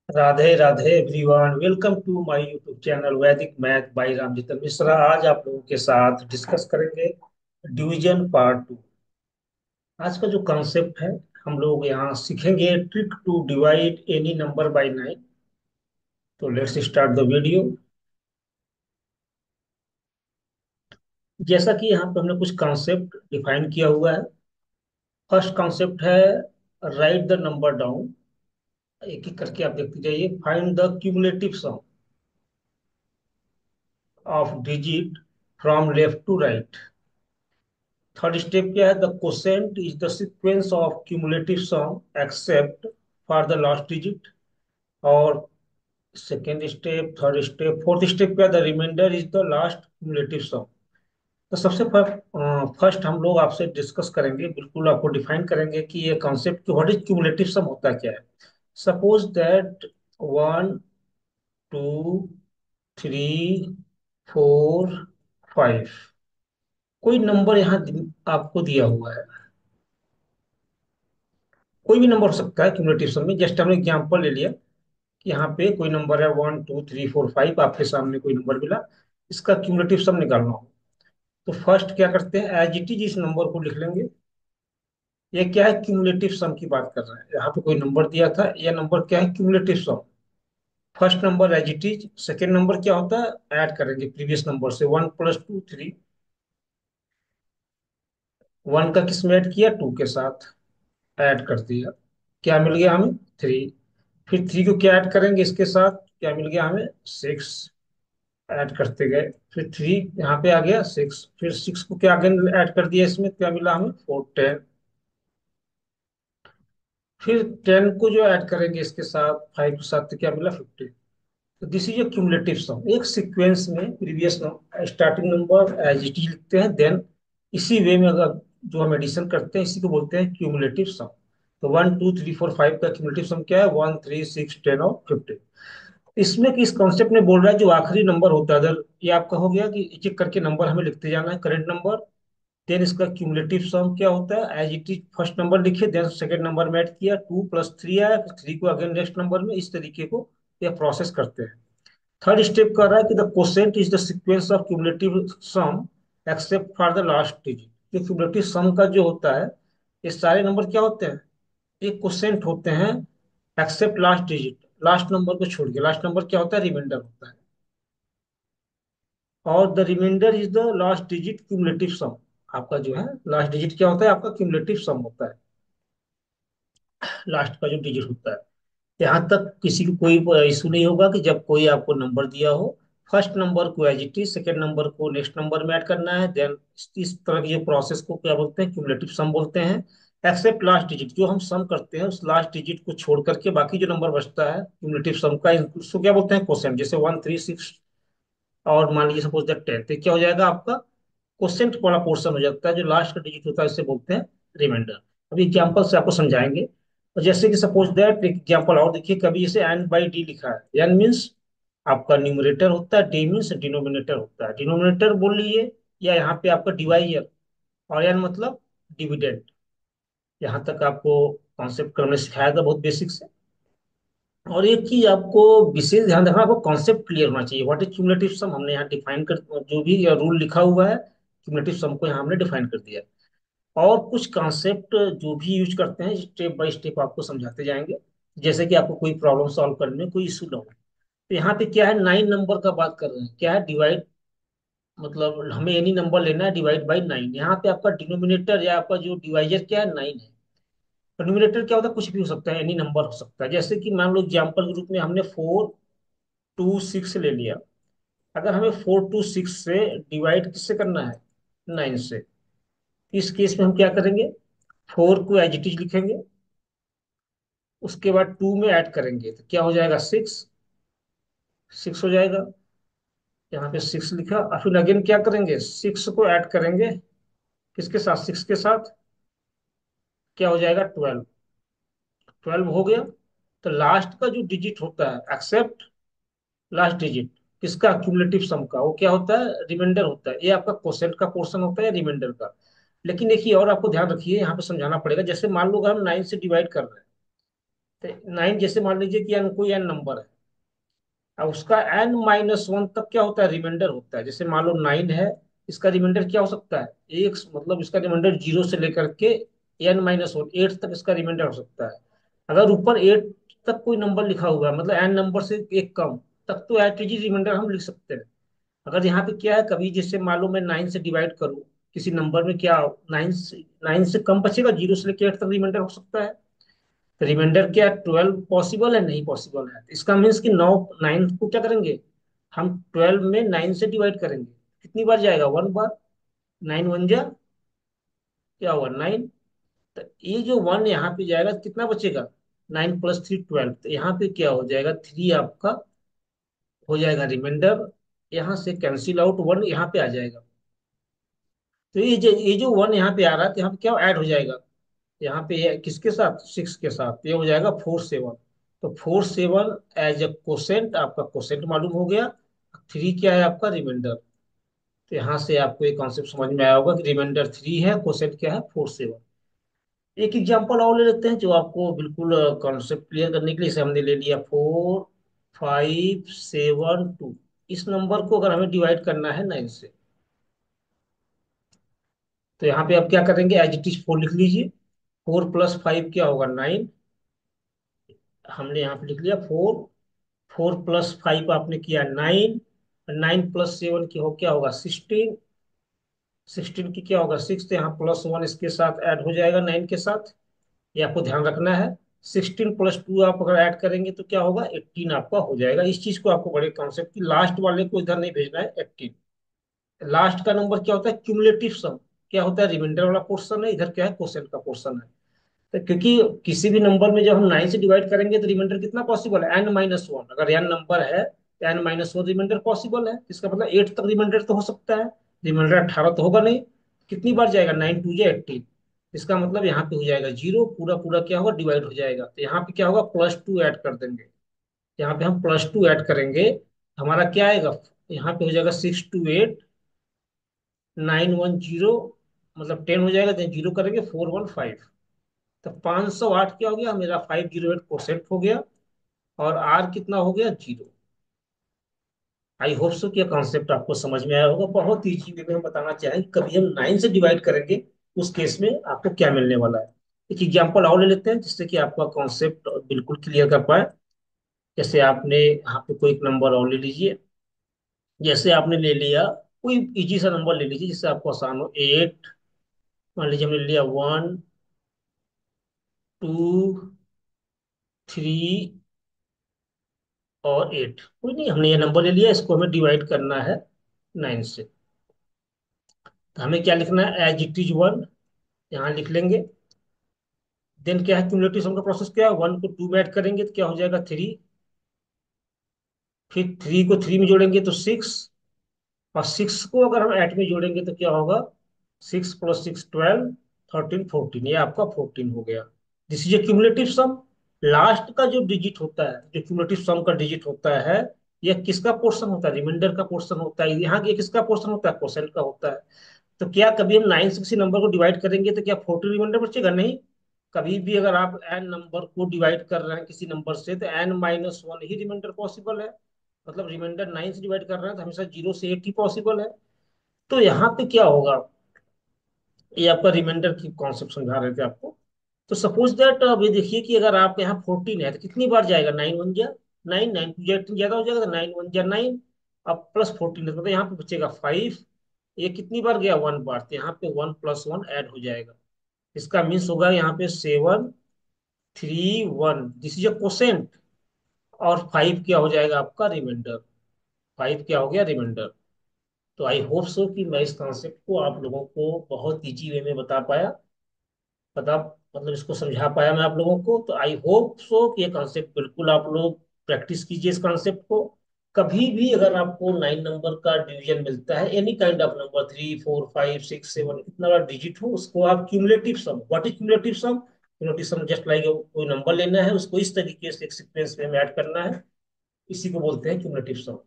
Radhe Radhe everyone, welcome to my YouTube channel Vedic math by Ramjitan Mishra. आज आप लोगों के साथ डिस्कस करेंगे डिवीजन पार्ट 2। आज का जो कॉन्सेप्ट है, हम लोग यहाँ सीखेंगे trick to divide any number by 9। तो लेट्स स्टार्ट द वीडियो। जैसा कि यहाँ पे हमने कुछ कॉन्सेप्ट डिफाइन किया हुआ है। फर्स्ट कॉन्सेप्ट है राइट द नंबर डाउन। एक एक करके आप देखते जाइए। Find the cumulative sum of digit from left to right. Third step क्या है? The quotient is the sequence of cumulative sum except for the last digit. और second step, third step, fourth step क्या? The remainder is the last cumulative sum. तो सबसे first हम लोग आपसे discuss करेंगे, बिल्कुल आपको डिफाइन करेंगे कि ये कॉन्सेप्ट कि व्हाट इज क्यूमुलेटिव सम होता क्या है। सपोज दैट 1 2 3 4 5 कोई नंबर यहाँ आपको दिया हुआ है। कोई भी नंबर हो सकता है क्यूमुलेटिव सम में। जस्ट हमने एग्जांपल ले लिया कि यहाँ पे कोई नंबर है 1 2 3 4 5, आपके सामने कोई नंबर मिला, इसका क्यूमुलेटिव सम निकालना हो। तो फर्स्ट क्या करते हैं, एज इट इज इस नंबर को लिख लेंगे। ये क्या है? क्यूमुलेटिव सम की बात कर रहे हैं। यहाँ पे कोई नंबर दिया था, यह नंबर क्या है? Cumulative sum. First number as it is, second number क्या होता है? ऐड करेंगे प्रीवियस नंबर से। 1 + 2 3। वन का किस में ऐड किया? टू के साथ ऐड कर दिया। क्या मिल गया हमें? थ्री। फिर थ्री को क्या ऐड करेंगे इसके साथ? क्या मिल गया हमें? सिक्स। ऐड करते गए, फिर थ्री यहाँ पे आ गया, सिक्स। फिर सिक्स को क्या आगे ऐड कर दिया, इसमें क्या मिला हमें? फोर, 10। फिर 10 को जो ऐड करेंगे इसके साथ, फाइव के साथ, तो क्या मिला? 15। तो this is a cumulative sum. एक सीक्वेंस में previous starting number as it is लिखते हैं, देन इसी वे में अगर जो हम एडिशन करते हैं, इसी को बोलते हैं क्यूमुलेटिव सम। तो 1 2 3 4 5 का क्यूमुलेटिव सम क्या है? 1 3 6 10 और 15। इसमें कि इस कॉन्सेप्ट में बोल रहा है जो आखिरी नंबर होता है, अगर ये आपका हो गया कि एक एक करके नंबर हमें लिखते जाना है, करंट नंबर, देन इसका क्यूमुलेटिव सम क्या होता है? As it is first number लिखे, देन सेकंड नंबर में ऐड किया, 2 + 3 आया, थ्री को अगेन नेक्स्ट नंबर में, इस तरीके को यह प्रोसेस करते हैं। थर्ड स्टेप कर रहा है कि the quotient is the sequence of cumulative sum except for the last digit. जो क्यूमुलेटिव सम का जो होता है, ये सारे नंबर क्या होते हैं? एक क्वोशेंट होते हैं, except last digit. Last number को छोड़ के, लास्ट नंबर क्या होता है? रिमाइंडर होता है। और the remainder is the last digit cumulative sum. आपका जो है लास्ट डिजिट क्या होता है? आपका क्यूमुलेटिव सम होता है, लास्ट का जो डिजिट होता है। यहाँ तक किसी को कोई इशू नहीं होगा कि जब कोई आपको नंबर दिया हो, फर्स्ट नंबर को as it is, second number को नेक्स्ट नंबर में ऐड करना है, देन इस तरह की जो प्रोसेस को क्या बोलते हैं? क्यूमुलेटिव सम बोलते हैं। एक्सेप्ट लास्ट डिजिट, जो हम सम करते हैं उस लास्ट डिजिट को छोड़ करके बाकी जो नंबर बचता है क्यूमुलेटिव सम का, उसको क्या बोलते हैं? क्वोशेंट। जैसे 1 3 6 और मान लीजिए सपोज दैट 10, तो क्या हो जाएगा आपका? क्वोशेंट वाला पोर्शन हो जाता है, जो लास्ट का डिजिट होता है इसे बोलते हैं रिमाइंडर। अभी एग्जांपल से आपको समझाएंगे। तो जैसे कि सपोज दैट एक एग्जांपल और देखिए, कभी जैसे एन बाई डी लिखा है। एन मीन्स आपका न्यूमरेटर होता है, डी मीन्स डिनोमिनेटर होता है। डिनोमिनेटर बोल लीजिए, या यहाँ पे आपका डिवाइजर, और एन मतलब डिविडेंड। यहाँ तक आपको कॉन्सेप्ट करने सिखाया था बहुत बेसिक से। और एक चीज आपको विशेष ध्यान रखना, आपको कॉन्सेप्ट क्लियर होना चाहिए। व्हाट इज क्यूमुलेटिव सम हमने यहाँ डिफाइन कर, जो भी रूल लिखा हुआ है क्यूमुलेटिव सम को यहाँ हमने डिफाइन कर दिया। और कुछ कॉन्सेप्ट जो भी यूज करते हैं, स्टेप बाय स्टेप आपको समझाते जाएंगे, जैसे कि आपको कोई प्रॉब्लम सॉल्व करने में कोई इशू ना हो। तो यहाँ पे क्या है? 9 नंबर का बात कर रहे हैं। क्या है? डिवाइड, मतलब हमें एनी नंबर लेना है डिवाइड बाई 9। यहाँ पे आपका डिनोमिनेटर या आपका जो डिवाइजर क्या है? 9 है। तो न्यूमिनेटर क्या होता है? कुछ भी हो सकता है, एनी नंबर हो सकता है। जैसे कि मान लो एग्जाम्पल के रूप में हमने 4 2 6 ले लिया। अगर हमें 4 2 6 से डिवाइड किससे करना है? 9 से। इस केस में हम क्या करेंगे? फोर को एज इट इज लिखेंगे, उसके बाद टू में ऐड करेंगे तो क्या हो जाएगा? सिक्स। सिक्स हो जाएगा। यहाँ पे सिक्स लिखा, और फिर अगेन क्या करेंगे? सिक्स को ऐड करेंगे किसके साथ? सिक्स के साथ। क्या हो जाएगा? 12। 12 हो गया। तो लास्ट का जो डिजिट होता है, एक्सेप्ट लास्ट डिजिट किसका? क्यूमुलेटिव सम का, वो क्या होता है? रिमाइंडर होता है। ये आपका क्वोशेंट का पोर्शन होता है, रिमाइंडर का। लेकिन देखिए और आपको ध्यान रखिए, यहाँ पे समझाना पड़ेगा। जैसे मान लो अगर हम 9 से डिवाइड कर रहे हैं, तो 9 जैसे मान लीजिए कि कोई एन नंबर है, अब उसका n-1 तक क्या होता है, रिमाइंडर होता है। जैसे मान लो 9 है, इसका रिमाइंडर क्या हो सकता है, एक, मतलब इसका रिमाइंडर 0 से लेकर के n-1 8 तक इसका रिमाइंडर हो सकता है। अगर ऊपर 8 तक कोई नंबर लिखा हुआ है, मतलब एन नंबर से एक कम, तब तो एट जी रिमाइंडर हम लिख सकते हैं। अगर यहाँ पे क्या है, कभी जैसे मान लो मैं 9 से डिवाइड करूँ किसी नंबर में, क्या 9 से कम बचेगा, 0 से लेकर 8 तक रिमाइंडर हो सकता है। रिमाइंडर क्या 12 पॉसिबल है, नहीं पॉसिबल है, इसका मीन्स कि 9 को क्या करेंगे, हम 12 में 9 से डिवाइड करेंगे, कितनी बार जाएगा, 1 बार। 9 1 जा क्या हुआ, 9। तो ये जो 1 यहाँ पे जाएगा तो कितना बचेगा, 9 + 3 12, तो यहाँ पे क्या हो जाएगा, 3 आपका हो जाएगा रिमाइंडर। यहाँ से कैंसिल आउट 1 यहाँ पे आ जाएगा। तो ये जो 1 यहाँ पे आ रहा है, तो यहाँ पे क्या ऐड हो जाएगा, यहाँ पे किसके साथ, 6 के साथ, ये हो जाएगा 4 7। तो 4 7 एज ए कोसेंट, आपका कोसेंट मालूम हो गया। 3 क्या है आपका रिमाइंडर। तो यहाँ से आपको एक कॉन्सेप्ट समझ में आया होगा कि रिमाइंडर 3 है, कोसेंट क्या है, 4 7। एक एग्जांपल और ले लेते हैं जो आपको बिल्कुल कॉन्सेप्ट क्लियर करने के लिए। इसे हमने ले लिया 4 5 7 2। इस नंबर को अगर हमें डिवाइड करना है 9 से, तो यहाँ पे आप क्या करेंगे, एज इट इज 4 लिख लीजिए। 4 + 5 क्या होगा, 9। हमने यहाँ पे लिख लिया 4। 4 + 5 आपने किया 9। 9 + 7 की हो क्या होगा, 16। 16 की क्या होगा, 6। तो यहाँ +1 इसके साथ ऐड हो जाएगा 9 के साथ, ये आपको ध्यान रखना है। 16 + 2 आप अगर ऐड करेंगे तो क्या होगा, 18 आपका हो जाएगा। इस चीज को आपको बड़े कॉन्सेप्ट की, लास्ट वाले को इधर नहीं भेजना है, 18। लास्ट का नंबर क्या होता है, क्यूमुलेटिव सम। क्या होता है, रिमाइंडर वाला पोर्शन है, इधर क्या है, क्वोशेंट का पोर्शन है। तो क्योंकि किसी भी नंबर में जब हम 9 से डिवाइड करेंगे तो रिमाइंडर कितना पॉसिबल है, n-1। अगर n नंबर है तो n-1 रिमाइंडर पॉसिबल है, इसका मतलब 8 तक रिमाइंडर तो हो सकता है। रिमाइंडर 18 तो होगा नहीं। कितनी बार जाएगा, 9 2 जा 18। इसका मतलब यहाँ पे हो जाएगा 0, पूरा पूरा क्या होगा, डिवाइड हो जाएगा। तो यहाँ पे क्या होगा, +2 ऐड कर देंगे। यहाँ पे हम +2 ऐड करेंगे, हमारा क्या आएगा, यहाँ पे हो जाएगा 6 2 8 9 1 0, मतलब 10 हो जाएगा, देन 0 करेंगे, 4 1 5। तो 508 क्या हो गया मेरा, 508% हो गया। और आर कितना हो गया, 0। आई होप सो कि कॉन्सेप्ट आपको समझ में आया होगा। बहुत ईजी वे में हम बताना चाहेंगे, कभी हम 9 से डिवाइड करेंगे उस केस में आपको क्या मिलने वाला है। एक एग्जांपल और ले लेते हैं जिससे कि आपका कॉन्सेप्ट बिल्कुल क्लियर कर पाए। जैसे आपने यहाँ पे कोई एक नंबर और ले लीजिए। जैसे आपने ले लिया कोई इजी सा नंबर ले लीजिए जिससे आपको आसान हो, 8। मान लीजिए हमने लिया 1 2 3 और 8, कोई नहीं, हमने ये नंबर ले लिया, इसको हमें डिवाइड करना है 9 से। तो हमें क्या लिखना है, एज इट इज 1 यहाँ लिख लेंगे। देन क्या है, क्यूमुलेटिव सम का प्रोसेस क्या है, 1 को 2 में ऐड करेंगे तो क्या हो जाएगा, 3। फिर 3 को 3 में जोड़ेंगे तो 6। और 6 को अगर हम 8 में जोड़ेंगे तो क्या होगा, 6 + 6 12, 13 14, ये आपका 14 हो गया। This is a cumulative sum. Last का जो डिजिट होता है, जो क्यूमुलेटिव सम का डिजिट होता है, यह किसका पोर्शन होता है, रिमाइंडर का पोर्शन होता है। यहाँ ये किसका पोर्शन होता है, क्वोशेंट का होता है। तो क्या कभी हम 9 से किसी नंबर को डिवाइड करेंगे तो क्या 14 रिमाइंडर बचेगा, नहीं। कभी भी अगर आप एन नंबर को डिवाइड कर रहे हैं किसी नंबर से, तो n-1 ही रिमाइंडर पॉसिबल है। मतलब रिमाइंडर 9 से डिवाइड कर रहे हैं तो हमेशा 0 से 8 ही पॉसिबल है। तो यहाँ पे क्या होगा, ये आपका रिमाइंडर की कॉन्सेप्ट समझा रहे थे आपको। तो सपोज दैट अभी देखिए कि अगर आप यहाँ 14 है तो कितनी बार जाएगा, 9 1 जा 9, 9 2 जा 18 ज्यादा हो जाएगा, तो 9 1 जा 9। अब +14 है, मतलब यहाँ पे बचेगा 5। ये कितनी बार गया, 1 बार, तो यहाँ पे 1 + 1 ऐड हो जाएगा। इसका मीन्स होगा यहाँ पे 7 3 1, दिस इज अ क्वोशेंट। और 5 क्या हो जाएगा आपका, रिमाइंडर। 5 क्या हो गया, रिमाइंडर। तो आई होप सो कि मैं इस कॉन्सेप्ट को आप लोगों को बहुत इजी वे में बता पाया, पता, मतलब इसको समझा पाया मैं आप लोगों को। तो आई होप सो कि ये कॉन्सेप्ट बिल्कुल आप लोग प्रैक्टिस कीजिए इस कॉन्सेप्ट को। कभी भी अगर आपको 9 नंबर का डिवीजन मिलता है, एनी काइंड ऑफ नंबर, 3 4 5 6 7, कितना बड़ा डिजिट हो, उसको आप cumulative sum, what is cumulative sum, cumulative sum just like कोई नंबर लेना है, उसको इस तरीके से एक सीक्वेंस में ऐड करना है, इसी को बोलते हैं क्यूमुलेटिव सम।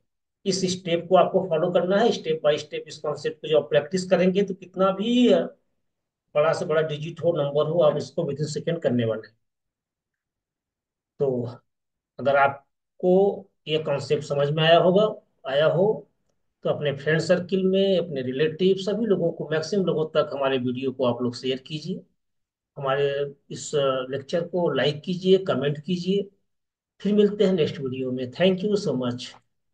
इस स्टेप को आपको फॉलो करना है, स्टेप बाय स्टेप इस कॉन्सेप्ट को जब आप प्रैक्टिस करेंगे तो कितना भी बड़ा से बड़ा डिजिट हो, नंबर हो, आप इसको विद इन सेकेंड करने वाले हैं। तो अगर आपको ये कॉन्सेप्ट समझ में आया हो, तो अपने फ्रेंड सर्किल में, अपने रिलेटिव, सभी लोगों को, मैक्सिमम लोगों तक हमारे वीडियो को आप लोग शेयर कीजिए। हमारे इस लेक्चर को लाइक कीजिए, कमेंट कीजिए। फिर मिलते हैं नेक्स्ट वीडियो में। Thank you so much.